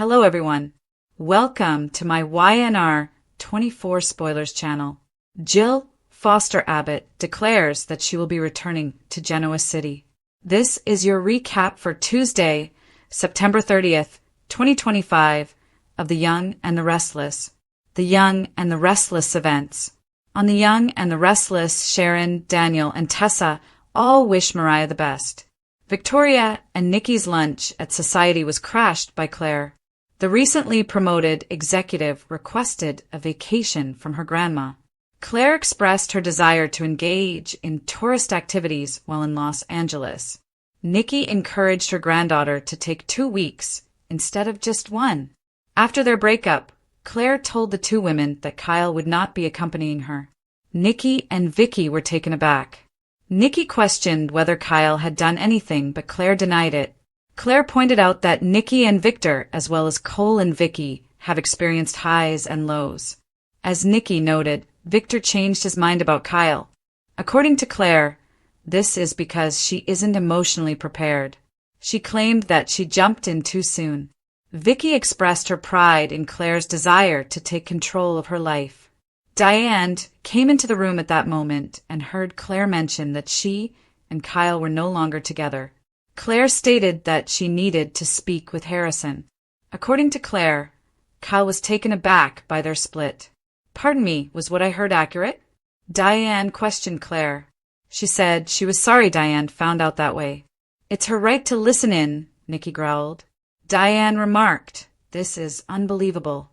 Hello everyone. Welcome to my YNR 24 Spoilers channel. Jill Foster Abbott declares that she will be returning to Genoa City. This is your recap for Tuesday, September 30th, 2025, of The Young and the Restless. The Young and the Restless events. On The Young and the Restless, Sharon, Daniel, and Tessa all wish Mariah the best. Victoria and Nikki's lunch at Society was crashed by Claire. The recently promoted executive requested a vacation from her grandma. Claire expressed her desire to engage in tourist activities while in Los Angeles. Nikki encouraged her granddaughter to take 2 weeks instead of just 1. After their breakup, Claire told the two women that Kyle would not be accompanying her. Nikki and Vicky were taken aback. Nikki questioned whether Kyle had done anything, but Claire denied it. Claire pointed out that Nikki and Victor, as well as Cole and Vicky, have experienced highs and lows. As Nikki noted, Victor changed his mind about Kyle. According to Claire, this is because she isn't emotionally prepared. She claimed that she jumped in too soon. Vicky expressed her pride in Claire's desire to take control of her life. Diane came into the room at that moment and heard Claire mention that she and Kyle were no longer together. Claire stated that she needed to speak with Harrison. According to Claire, Kyle was taken aback by their split. "Pardon me, was what I heard accurate?" Diane questioned Claire. She said she was sorry Diane found out that way. "It's her right to listen in," Nikki growled. Diane remarked, "This is unbelievable."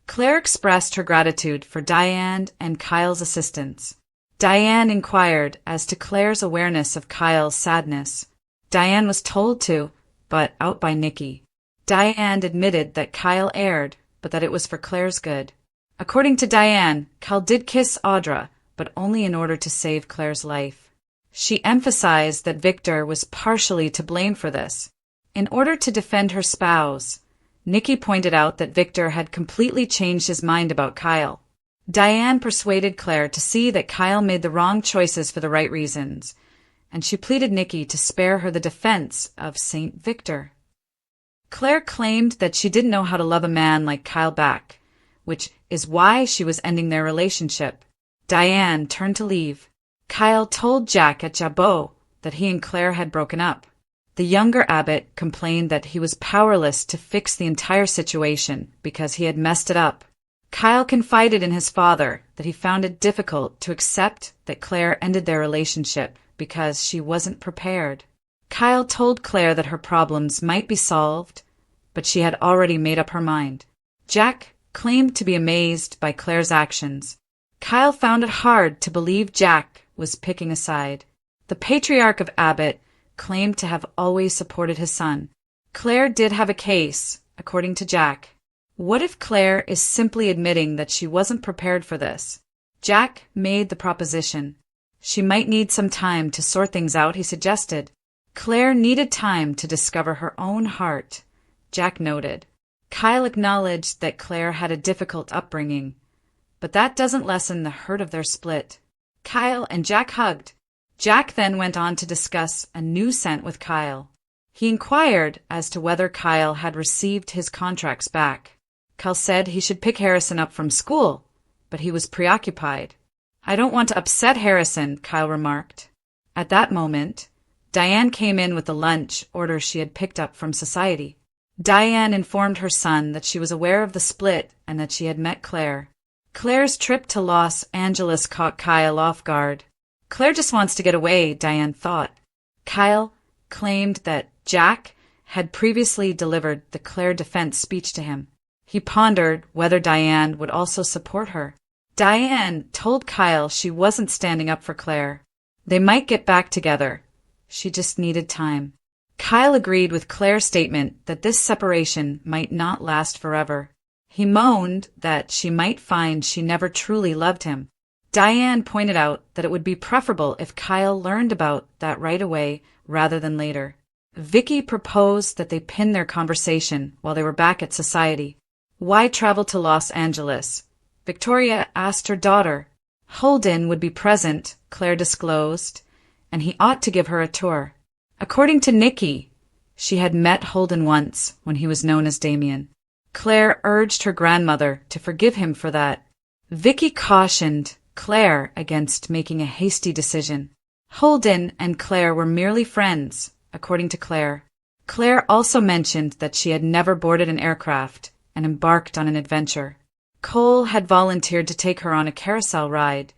Claire expressed her gratitude for Diane and Kyle's assistance. Diane inquired as to Claire's awareness of Kyle's sadness. Diane was told to, but out by Nikki. Diane admitted that Kyle erred, but that it was for Claire's good. According to Diane, Kyle did kiss Audra, but only in order to save Claire's life. She emphasized that Victor was partially to blame for this. In order to defend her spouse, Nikki pointed out that Victor had completely changed his mind about Kyle. Diane persuaded Claire to see that Kyle made the wrong choices for the right reasons, and she pleaded Nikki to spare her the defense of Saint Victor. Claire claimed that she didn't know how to love a man like Kyle back, which is why she was ending their relationship. Diane turned to leave. Kyle told Jack at Jabot that he and Claire had broken up. The younger Abbott complained that he was powerless to fix the entire situation because he had messed it up. Kyle confided in his father that he found it difficult to accept that Claire ended their relationship because she wasn't prepared. Kyle told Claire that her problems might be solved, but she had already made up her mind. Jack claimed to be amazed by Claire's actions. Kyle found it hard to believe Jack was picking a side. The patriarch of Abbott claimed to have always supported his son. Claire did have a case, according to Jack. What if Claire is simply admitting that she wasn't prepared for this? Jack made the proposition. She might need some time to sort things out, he suggested. Claire needed time to discover her own heart, Jack noted. Kyle acknowledged that Claire had a difficult upbringing, but that doesn't lessen the hurt of their split. Kyle and Jack hugged. Jack then went on to discuss a new scent with Kyle. He inquired as to whether Kyle had received his contracts back. Kyle said he should pick Harrison up from school, but he was preoccupied. "I don't want to upset Harrison," Kyle remarked. At that moment, Diane came in with the lunch order she had picked up from Society. Diane informed her son that she was aware of the split and that she had met Claire. Claire's trip to Los Angeles caught Kyle off guard. Claire just wants to get away, Diane thought. Kyle claimed that Jack had previously delivered the Claire defense speech to him. He pondered whether Diane would also support her. Diane told Kyle she wasn't standing up for Claire. They might get back together. She just needed time. Kyle agreed with Claire's statement that this separation might not last forever. He moaned that she might find she never truly loved him. Diane pointed out that it would be preferable if Kyle learned about that right away rather than later. Vicky proposed that they pin their conversation while they were back at Society. Why travel to Los Angeles? Victoria asked her daughter. Holden would be present, Claire disclosed, and he ought to give her a tour. According to Nikki, she had met Holden once when he was known as Damien. Claire urged her grandmother to forgive him for that. Vicky cautioned Claire against making a hasty decision. Holden and Claire were merely friends, according to Claire. Claire also mentioned that she had never boarded an aircraft and embarked on an adventure. Cole had volunteered to take her on a carousel ride,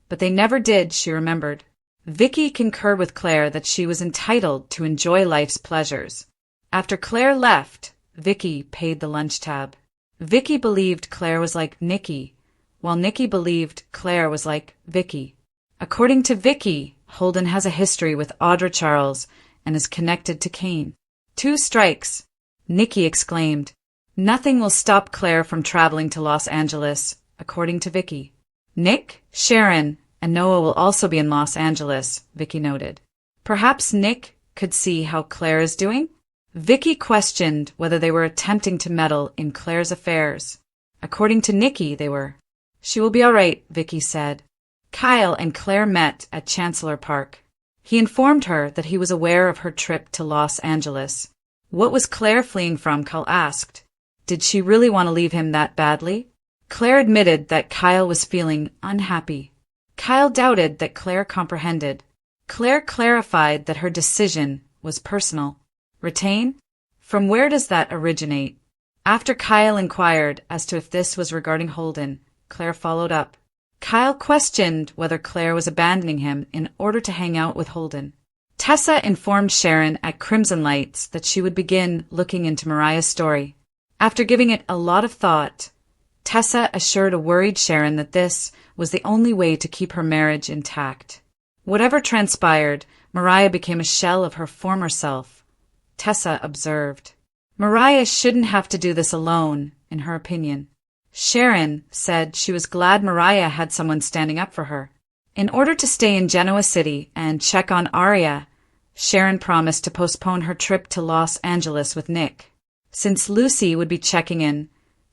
but they never did, she remembered. Vicky concurred with Claire that she was entitled to enjoy life's pleasures. After Claire left, Vicky paid the lunch tab. Vicky believed Claire was like Nikki, while Nikki believed Claire was like Vicky. According to Vicky, Holden has a history with Audra Charles and is connected to Kane. 2 strikes, Nikki exclaimed. Nothing will stop Claire from traveling to Los Angeles, according to Vicky. Nick, Sharon, and Noah will also be in Los Angeles, Vicky noted. Perhaps Nick could see how Claire is doing? Vicky questioned whether they were attempting to meddle in Claire's affairs. According to Nikki, they were. She will be all right, Vicky said. Kyle and Claire met at Chancellor Park. He informed her that he was aware of her trip to Los Angeles. What was Claire fleeing from, Kyle asked. Did she really want to leave him that badly? Claire admitted that Kyle was feeling unhappy. Kyle doubted that Claire comprehended. Claire clarified that her decision was personal. Retain? From where does that originate? After Kyle inquired as to if this was regarding Holden, Claire followed up. Kyle questioned whether Claire was abandoning him in order to hang out with Holden. Tessa informed Sharon at Crimson Lights that she would begin looking into Mariah's story. After giving it a lot of thought, Tessa assured a worried Sharon that this was the only way to keep her marriage intact. Whatever transpired, Mariah became a shell of her former self, Tessa observed. Mariah shouldn't have to do this alone, in her opinion. Sharon said she was glad Mariah had someone standing up for her. In order to stay in Genoa City and check on Aria, Sharon promised to postpone her trip to Los Angeles with Nick. Since Lucy would be checking in,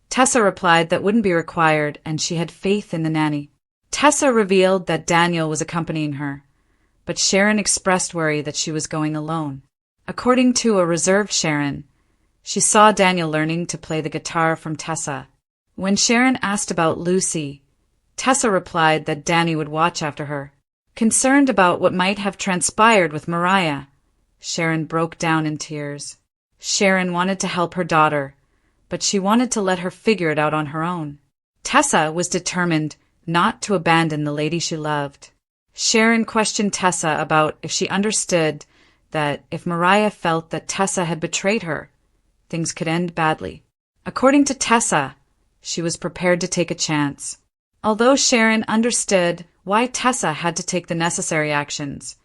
Tessa replied that wouldn't be required and she had faith in the nanny. Tessa revealed that Daniel was accompanying her, but Sharon expressed worry that she was going alone. According to a reserved Sharon, she saw Daniel learning to play the guitar from Tessa. When Sharon asked about Lucy, Tessa replied that Danny would watch after her. Concerned about what might have transpired with Mariah, Sharon broke down in tears. Sharon wanted to help her daughter, but she wanted to let her figure it out on her own. Tessa was determined not to abandon the lady she loved. Sharon questioned Tessa about if she understood that if Mariah felt that Tessa had betrayed her, things could end badly. According to Tessa, she was prepared to take a chance. Although Sharon understood why Tessa had to take the necessary actions,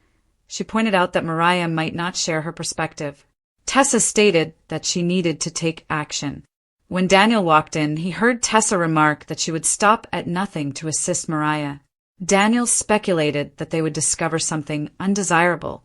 she pointed out that Mariah might not share her perspective. Tessa stated that she needed to take action. When Daniel walked in, he heard Tessa remark that she would stop at nothing to assist Mariah. Daniel speculated that they would discover something undesirable,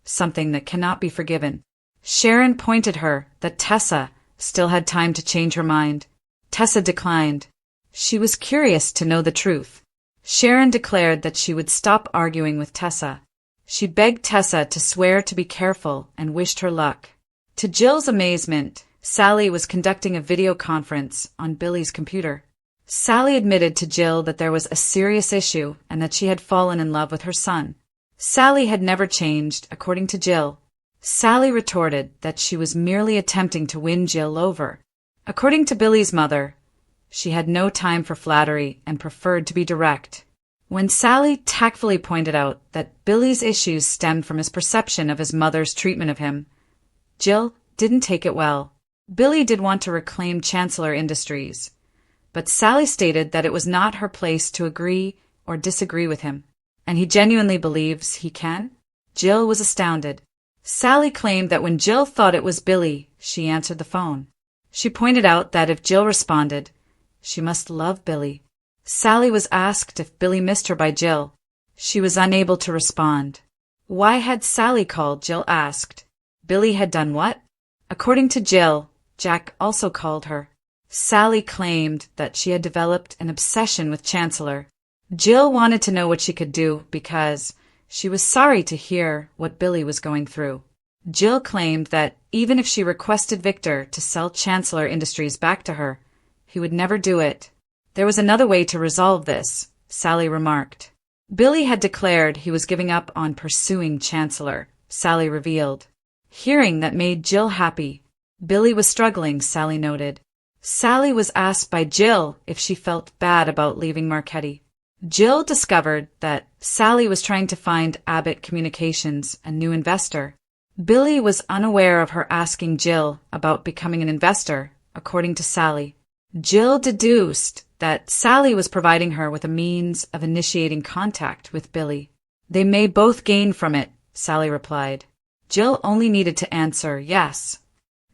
something that cannot be forgiven. Sharon pointed her that Tessa still had time to change her mind. Tessa declined. She was curious to know the truth. Sharon declared that she would stop arguing with Tessa. She begged Tessa to swear to be careful and wished her luck. To Jill's amazement, Sally was conducting a video conference on Billy's computer. Sally admitted to Jill that there was a serious issue and that she had fallen in love with her son. Sally had never changed, according to Jill. Sally retorted that she was merely attempting to win Jill over. According to Billy's mother, she had no time for flattery and preferred to be direct. When Sally tactfully pointed out that Billy's issues stemmed from his perception of his mother's treatment of him, Jill didn't take it well. Billy did want to reclaim Chancellor Industries, but Sally stated that it was not her place to agree or disagree with him, and he genuinely believes he can? Jill was astounded. Sally claimed that when Jill thought it was Billy, she answered the phone. She pointed out that if Jill responded, she must love Billy. Sally was asked if Billy missed her by Jill. She was unable to respond. Why had Sally called? Jill asked. Billy had done what? According to Jill, Jack also called her. Sally claimed that she had developed an obsession with Chancellor. Jill wanted to know what she could do because she was sorry to hear what Billy was going through. Jill claimed that even if she requested Victor to sell Chancellor Industries back to her, he would never do it. There was another way to resolve this, Sally remarked. Billy had declared he was giving up on pursuing Chancellor, Sally revealed. Hearing that made Jill happy. Billy was struggling, Sally noted. Sally was asked by Jill if she felt bad about leaving Marchetti. Jill discovered that Sally was trying to find Abbott Communications a new investor. Billy was unaware of her asking Jill about becoming an investor, according to Sally. Jill deduced that Sally was providing her with a means of initiating contact with Billy. They may both gain from it, Sally replied. Jill only needed to answer yes.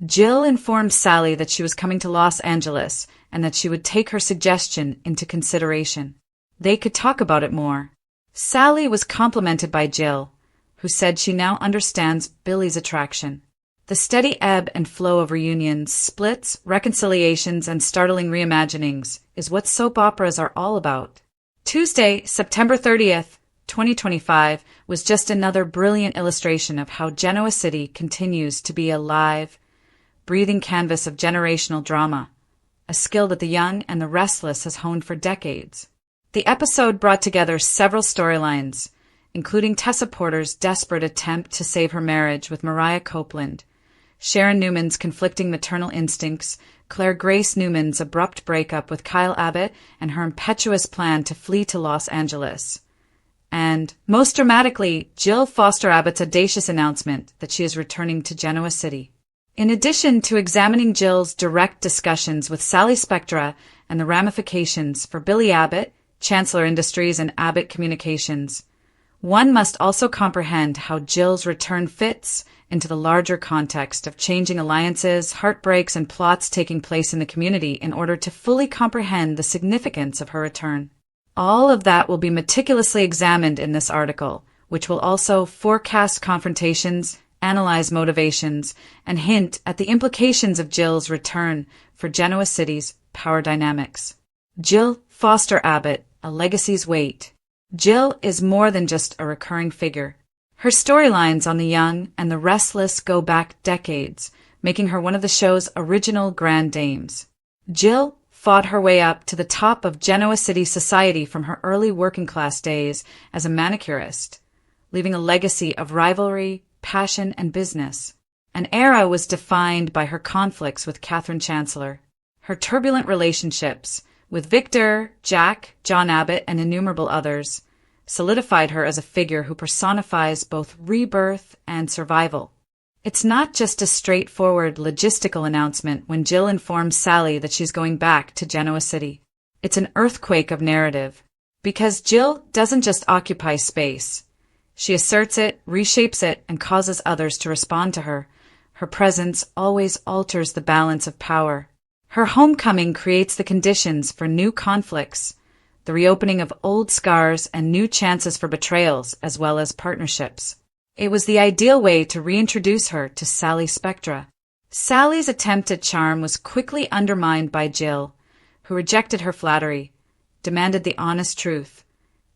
Jill informed Sally that she was coming to Los Angeles and that she would take her suggestion into consideration. They could talk about it more. Sally was complimented by Jill, who said she now understands Billy's attraction. The steady ebb and flow of reunions, splits, reconciliations, and startling reimaginings is what soap operas are all about. Tuesday, September 30th, 2025, was just another brilliant illustration of how Genoa City continues to be a live, breathing canvas of generational drama, a skill that the young and the restless has honed for decades. The episode brought together several storylines, including Tessa Porter's desperate attempt to save her marriage with Mariah Copeland, Sharon Newman's conflicting maternal instincts, Claire Grace Newman's abrupt breakup with Kyle Abbott, and her impetuous plan to flee to Los Angeles. And, most dramatically, Jill Foster Abbott's audacious announcement that she is returning to Genoa City. In addition to examining Jill's direct discussions with Sally Spectra and the ramifications for Billy Abbott, Chancellor Industries, and Abbott Communications, one must also comprehend how Jill's return fits into the larger context of changing alliances, heartbreaks, and plots taking place in the community in order to fully comprehend the significance of her return. All of that will be meticulously examined in this article, which will also forecast confrontations, analyze motivations, and hint at the implications of Jill's return for Genoa City's power dynamics. Jill Foster Abbott, A Legacy's Weight. Jill is more than just a recurring figure. Her storylines on The Young and The Restless go back decades, making her one of the show's original grand dames. Jill fought her way up to the top of Genoa City society from her early working-class days as a manicurist, leaving a legacy of rivalry, passion, and business. An era was defined by her conflicts with Chancellor, her turbulent relationships with Victor, Jack, John Abbott, and innumerable others, solidified her as a figure who personifies both rebirth and survival. It's not just a straightforward logistical announcement when Jill informs Sally that she's going back to Genoa City. It's an earthquake of narrative. Because Jill doesn't just occupy space. She asserts it, reshapes it, and causes others to respond to her. Her presence always alters the balance of power. Her homecoming creates the conditions for new conflicts, the reopening of old scars and new chances for betrayals as well as partnerships. It was the ideal way to reintroduce her to Sally Spectra. Sally's attempt at charm was quickly undermined by Jill, who rejected her flattery, demanded the honest truth,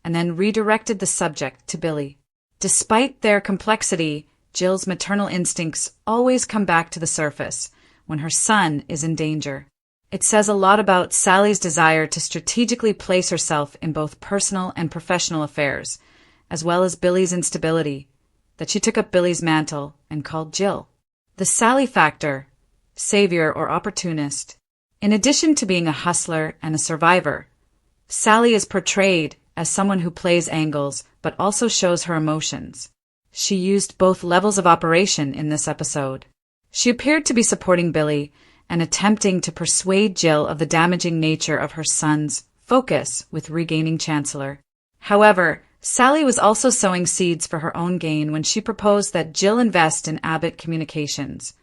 and then redirected the subject to Billy. Despite their complexity, Jill's maternal instincts always come back to the surface when her son is in danger. It says a lot about Sally's desire to strategically place herself in both personal and professional affairs, as well as Billy's instability, that she took up Billy's mantle and called Jill the Sally factor, savior or opportunist. In addition to being a hustler and a survivor, Sally is portrayed as someone who plays angles but also shows her emotions. She used both levels of operation in this episode. She appeared to be supporting Billy and attempting to persuade Jill of the damaging nature of her son's focus with regaining Chancellor. However, Sally was also sowing seeds for her own gain when she proposed that Jill invest in Abbott Communications,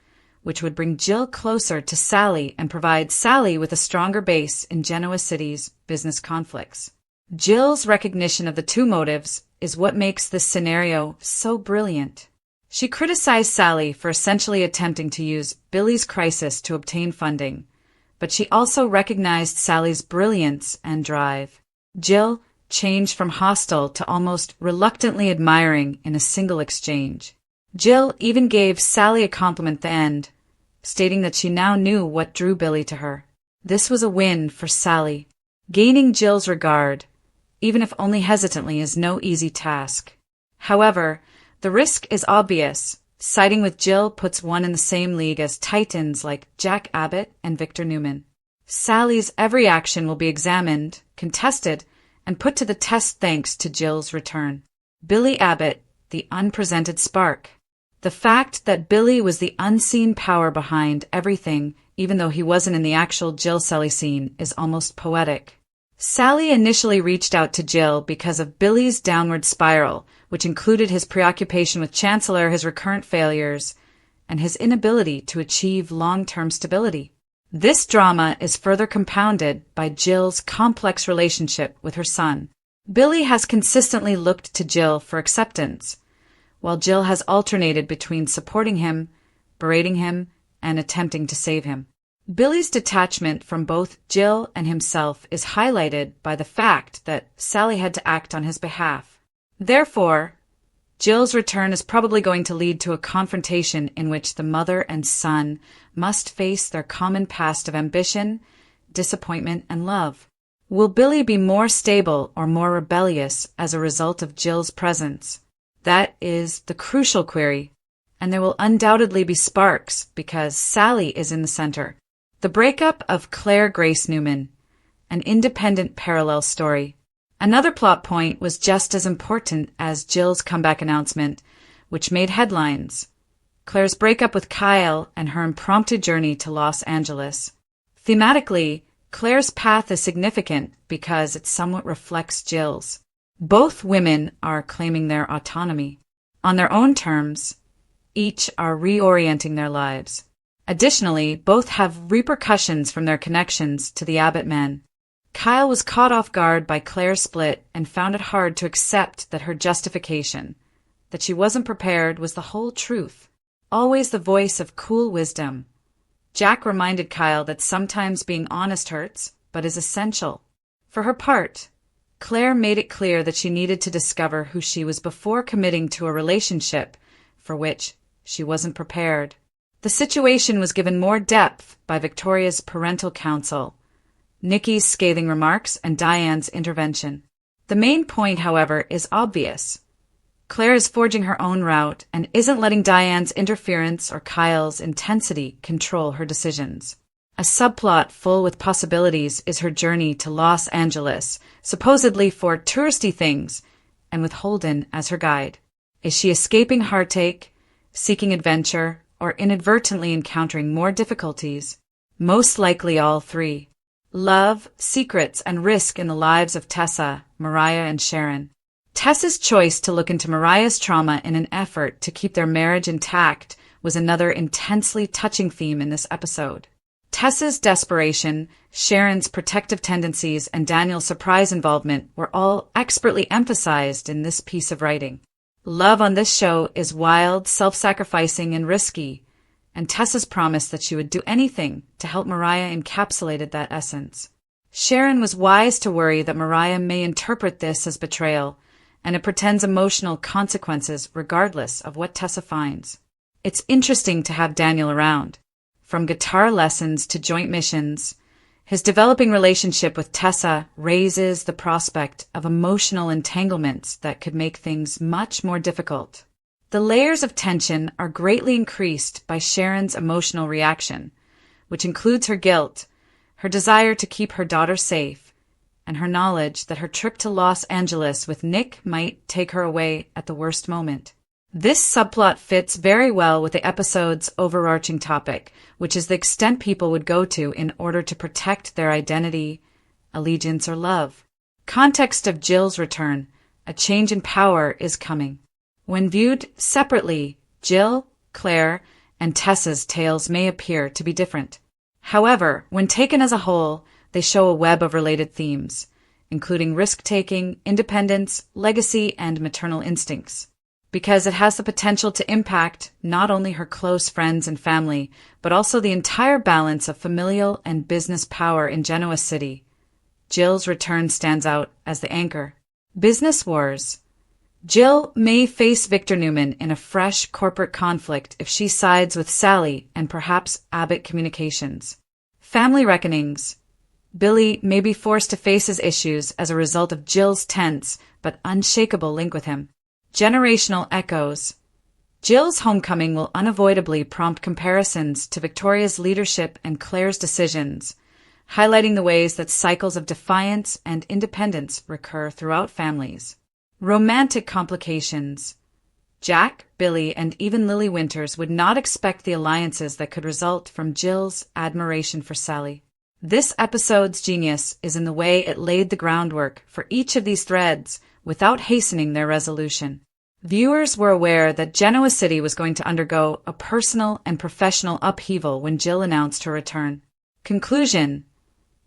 which would bring Jill closer to Sally and provide Sally with a stronger base in Genoa City's business conflicts. Jill's recognition of the two motives is what makes this scenario so brilliant. She criticized Sally for essentially attempting to use Billy's crisis to obtain funding, but she also recognized Sally's brilliance and drive. Jill changed from hostile to almost reluctantly admiring in a single exchange. Jill even gave Sally a compliment at the end, stating that she now knew what drew Billy to her. This was a win for Sally. Gaining Jill's regard, even if only hesitantly, is no easy task. However, the risk is obvious. Siding with Jill puts one in the same league as titans like Jack Abbott and Victor Newman. Sally's every action will be examined, contested, and put to the test thanks to Jill's return. Billy Abbott, the unpresented spark. The fact that Billy was the unseen power behind everything, even though he wasn't in the actual Jill-Sally scene, is almost poetic. Sally initially reached out to Jill because of Billy's downward spiral, which included his preoccupation with Chancellor, his recurrent failures, and his inability to achieve long-term stability. This drama is further compounded by Jill's complex relationship with her son. Billy has consistently looked to Jill for acceptance, while Jill has alternated between supporting him, berating him, and attempting to save him. Billy's detachment from both Jill and himself is highlighted by the fact that Sally had to act on his behalf. Therefore, Jill's return is probably going to lead to a confrontation in which the mother and son must face their common past of ambition, disappointment, and love. Will Billy be more stable or more rebellious as a result of Jill's presence? That is the crucial query, and there will undoubtedly be sparks because Sally is in the center. The breakup of Claire Grace Newman, an independent parallel story. Another plot point was just as important as Jill's comeback announcement, which made headlines. Claire's breakup with Kyle and her impromptu journey to Los Angeles. Thematically, Claire's path is significant because it somewhat reflects Jill's. Both women are claiming their autonomy. On their own terms, each are reorienting their lives. Additionally, both have repercussions from their connections to the Abbott men. Kyle was caught off guard by Claire's split and found it hard to accept that her justification, that she wasn't prepared, was the whole truth. Always the voice of cool wisdom. Jack reminded Kyle that sometimes being honest hurts, but is essential. For her part, Claire made it clear that she needed to discover who she was before committing to a relationship for which she wasn't prepared. The situation was given more depth by Victoria's parental counsel, Nikki's scathing remarks, and Diane's intervention. The main point, however, is obvious. Claire is forging her own route and isn't letting Diane's interference or Kyle's intensity control her decisions. A subplot full with possibilities is her journey to Los Angeles, supposedly for touristy things, and with Holden as her guide. Is she escaping heartache, seeking adventure, or inadvertently encountering more difficulties? Most likely all three. Love, secrets, and risk in the lives of Tessa, Mariah, and Sharon. Tessa's choice to look into Mariah's trauma in an effort to keep their marriage intact was another intensely touching theme in this episode. Tessa's desperation, Sharon's protective tendencies, and Daniel's surprise involvement were all expertly emphasized in this piece of writing. Love on this show is wild, self-sacrificing, and risky, and Tessa's promise that she would do anything to help Mariah encapsulated that essence. Sharon was wise to worry that Mariah may interpret this as betrayal, and it pretends emotional consequences regardless of what Tessa finds. It's interesting to have Daniel around. From guitar lessons to joint missions, his developing relationship with Tessa raises the prospect of emotional entanglements that could make things much more difficult. The layers of tension are greatly increased by Sharon's emotional reaction, which includes her guilt, her desire to keep her daughter safe, and her knowledge that her trip to Los Angeles with Nick might take her away at the worst moment. This subplot fits very well with the episode's overarching topic, which is the extent people would go to in order to protect their identity, allegiance, or love. Context of Jill's return. A change in power is coming. When viewed separately, Jill, Claire, and Tessa's tales may appear to be different. However, when taken as a whole, they show a web of related themes, including risk-taking, independence, legacy, and maternal instincts. Because it has the potential to impact not only her close friends and family, but also the entire balance of familial and business power in Genoa City. Jill's return stands out as the anchor. Business wars. Jill may face Victor Newman in a fresh corporate conflict if she sides with Sally and perhaps Abbott Communications. Family reckonings. Billy may be forced to face his issues as a result of Jill's tense but unshakable link with him. Generational echoes. Jill's homecoming will unavoidably prompt comparisons to Victoria's leadership and Claire's decisions, highlighting the ways that cycles of defiance and independence recur throughout families. Romantic complications. Jack, Billy, and even Lily Winters would not expect the alliances that could result from Jill's admiration for Sally. This episode's genius is in the way it laid the groundwork for each of these threads without hastening their resolution. Viewers were aware that Genoa City was going to undergo a personal and professional upheaval when Jill announced her return. Conclusion.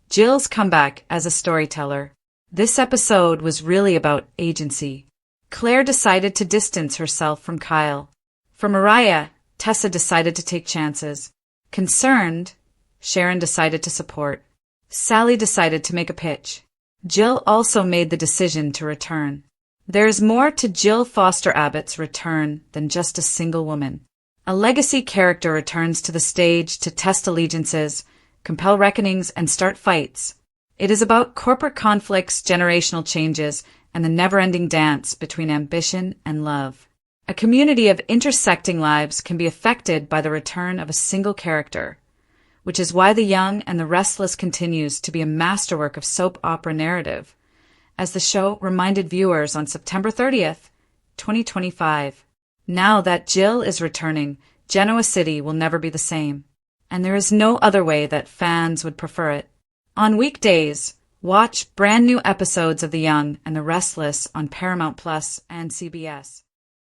Jill's comeback as a storyteller. This episode was really about agency. Claire decided to distance herself from Kyle. For Mariah, Tessa decided to take chances. Concerned, Sharon decided to support. Sally decided to make a pitch. Jill also made the decision to return. There is more to Jill Foster Abbott's return than just a single woman. A legacy character returns to the stage to test allegiances, compel reckonings, and start fights. It is about corporate conflicts, generational changes, and the never-ending dance between ambition and love. A community of intersecting lives can be affected by the return of a single character, which is why The Young and the Restless continues to be a masterwork of soap opera narrative, as the show reminded viewers on September 30th, 2025. Now that Jill is returning, Genoa City will never be the same, and there is no other way that fans would prefer it. On weekdays, watch brand new episodes of The Young and the Restless on Paramount Plus and CBS.